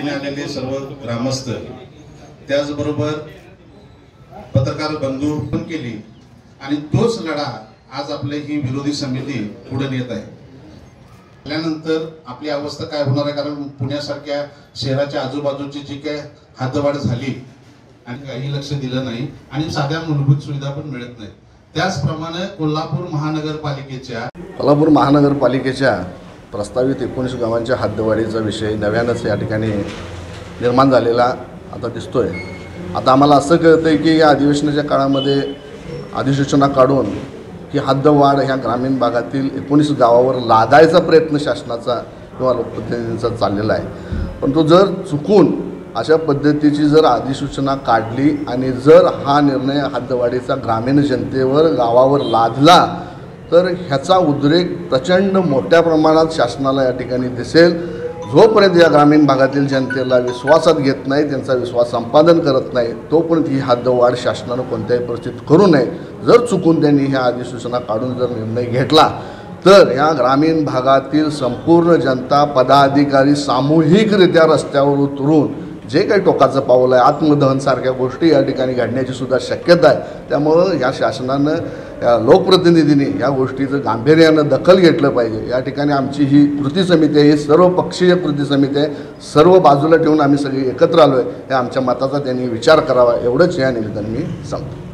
ठिकाणी आलेले सर्व ग्रामस्थ त्याचबरोबर पत्रकार बंधू पण केली आणि तोच लढा आज आपली ही विरोधी समिती पुढे नेत आहे। त्यानंतर आपली अवस्था काय होणार आहे, कारण पुण्यासारख्या शहराच्या आजूबाजूची जी काय हद्दवाढ झाली आणि काही लक्ष दिलं नाही आणि साध्या मूलभूत सुविधा पण मिळत नाही। त्याचप्रमाणे कोल्हापूर महानगरपालिकेच्या प्रस्तावित 19 गावांच्या हद्दवाढीचा विषय नव्यानंच या ठिकाणी निर्माण झालेला आता दिसतोय। आता आम्हाला असं कळतंय की या अधिवेशनाच्या काळामध्ये अधिसूचना काढून की हद्दवाढ ह्या ग्रामीण भागातील 19 गावावर लादायचा प्रयत्न शासनाचा किंवा लोकप्रतिनिधींचा चाललेला आहे। पण तो जर चुकून अशा पद्धतीची जर अधिसूचना काढली आणि जर हा निर्णय हद्दवाढीचा ग्रामीण जनतेवर गावावर लादला तर ह्याचा उद्रेक प्रचंड मोठ्या प्रमाणात शासनाला या ठिकाणी दिसेल। जोपर्यंत या ग्रामीण भागातील जनतेला विश्वासात घेत नाही, त्यांचा विश्वास संपादन करत नाही, तोपर्यंत ही हद्दवाढ शासनानं कोणत्याही परिस्थितीत करू नये। जर चुकून त्यांनी ह्या अधिसूचना काढून जर निर्णय घेतला तर ह्या ग्रामीण भागातील संपूर्ण जनता पदाधिकारी सामूहिकरित्या रस्त्यावर उतरून जे काही टोकाचं पाऊल आहे, आत्मदहन सारख्या गोष्टी या ठिकाणी घडण्याची सुद्धा शक्यता आहे। त्यामुळं या शासनानं या लोकप्रतिनिधींनी या गोष्टीचं गांभीर्यानं दखल घेतलं पाहिजे। या ठिकाणी आमची ही कृती समिती आहे, ही सर्व पक्षीय कृती समिती आहे, सर्व बाजूला ठेवून आम्ही सगळे एकत्र आलो आहे। हे आमच्या मताचा त्यांनी विचार करावा एवढंच या निमित्ताने मी सांगतो।